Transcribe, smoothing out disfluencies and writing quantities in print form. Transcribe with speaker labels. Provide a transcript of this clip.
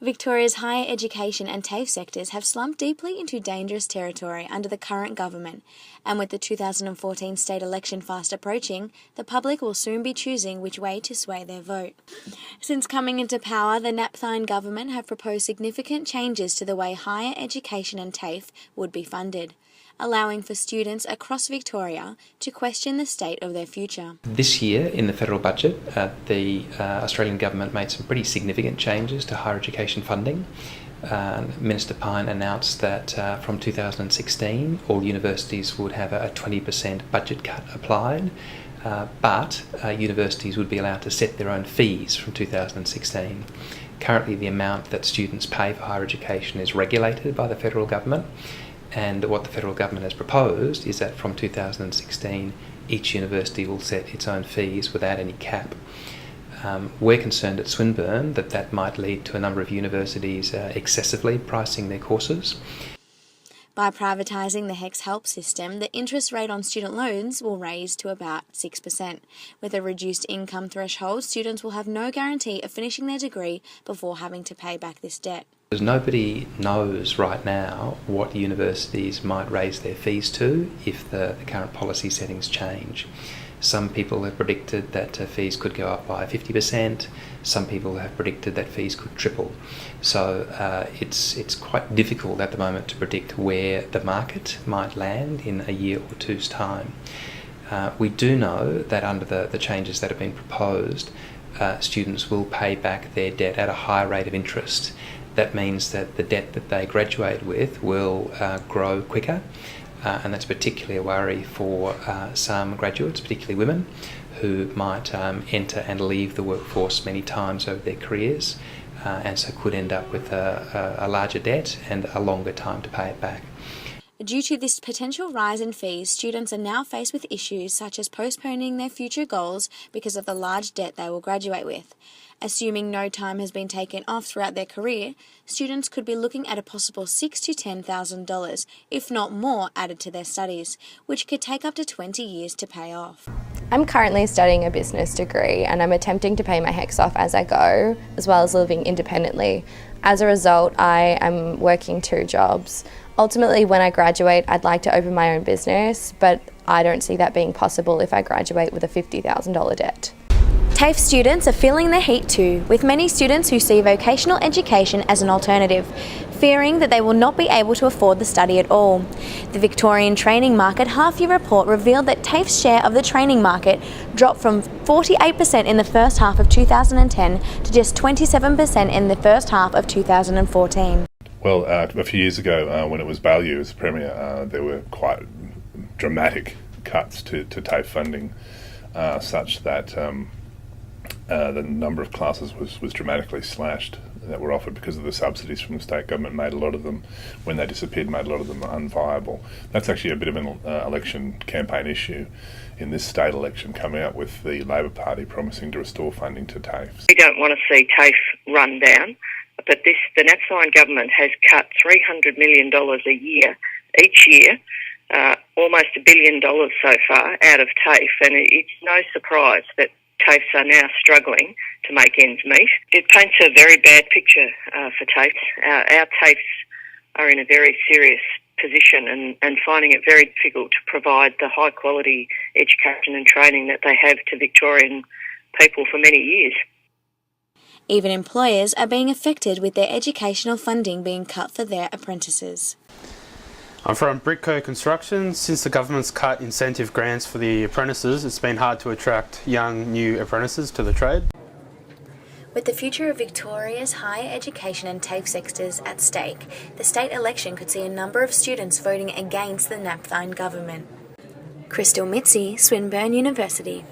Speaker 1: Victoria's higher education and TAFE sectors have slumped deeply into dangerous territory under the current government, and with the 2014 state election fast approaching, the public will soon be choosing which way to sway their vote. Since coming into power, the Napthine government have proposed significant changes to the way higher education and TAFE would be funded, allowing for students across Victoria to question the state of their future.
Speaker 2: This year, in the federal budget, the Australian government made some pretty significant changes to higher education funding. Minister Pyne announced that from 2016, all universities would have a 20% budget cut applied, but universities would be allowed to set their own fees from 2016. Currently, the amount that students pay for higher education is regulated by the federal government. And what the federal government has proposed is that from 2016, each university will set its own fees without any cap. We're concerned at Swinburne that that might lead to a number of universities excessively pricing their courses.
Speaker 1: By privatising the HECS help system, the interest rate on student loans will raise to about 6%. With a reduced income threshold, students will have no guarantee of finishing their degree before having to pay back this debt.
Speaker 2: Because nobody knows right now what universities might raise their fees to if the current policy settings change. Some people have predicted that fees could go up by 50%. Some people have predicted that fees could triple. So it's quite difficult at the moment to predict where the market might land in a year or two's time. We do know that under the changes that have been proposed, students will pay back their debt at a higher rate of interest. That means that the debt that they graduate with will grow quicker, and that's particularly a worry for some graduates, particularly women, who might enter and leave the workforce many times over their careers, and so could end up with a larger debt and a longer time to pay it back.
Speaker 1: Due to this potential rise in fees, students are now faced with issues such as postponing their future goals because of the large debt they will graduate with. Assuming no time has been taken off throughout their career, students could be looking at a possible $6,000 to $10,000, if not more, added to their studies, which could take up to 20 years to pay off.
Speaker 3: I'm currently studying a business degree and I'm attempting to pay my HECS off as I go, as well as living independently. As a result, I am working 2 jobs. Ultimately, when I graduate, I'd like to open my own business, but I don't see that being possible if I graduate with a $50,000 debt.
Speaker 1: TAFE students are feeling the heat too, with many students who see vocational education as an alternative, fearing that they will not be able to afford the study at all. The Victorian Training Market half-year report revealed that TAFE's share of the training market dropped from 48% in the first half of 2010 to just 27% in the first half of 2014.
Speaker 4: Well, a few years ago, when it was Baillieu as Premier, there were quite dramatic cuts to TAFE funding, such that the number of classes was dramatically slashed that were offered because of the subsidies from the state government. Made a lot of them, when they disappeared, made a lot of them unviable. That's actually a bit of an election campaign issue in this state election, coming up with the Labor Party promising to restore funding to TAFE.
Speaker 5: We don't want to see TAFE run down, but the Napthine government has cut $300 million a year, each year, almost $1 billion so far out of TAFE, and it's no surprise that TAFEs are now struggling to make ends meet. It paints a very bad picture for TAFEs. Our TAFEs are in a very serious position and finding it very difficult to provide the high quality education and training that they have to Victorian people for many years.
Speaker 1: Even employers are being affected with their educational funding being cut for their apprentices.
Speaker 6: I'm from Brickco Construction. Since the government's cut incentive grants for the apprentices, it's been hard to attract young, new apprentices to the trade.
Speaker 1: With the future of Victoria's higher education and TAFE sectors at stake, the state election could see a number of students voting against the Napthine government. kmizziMTS, Swinburne University.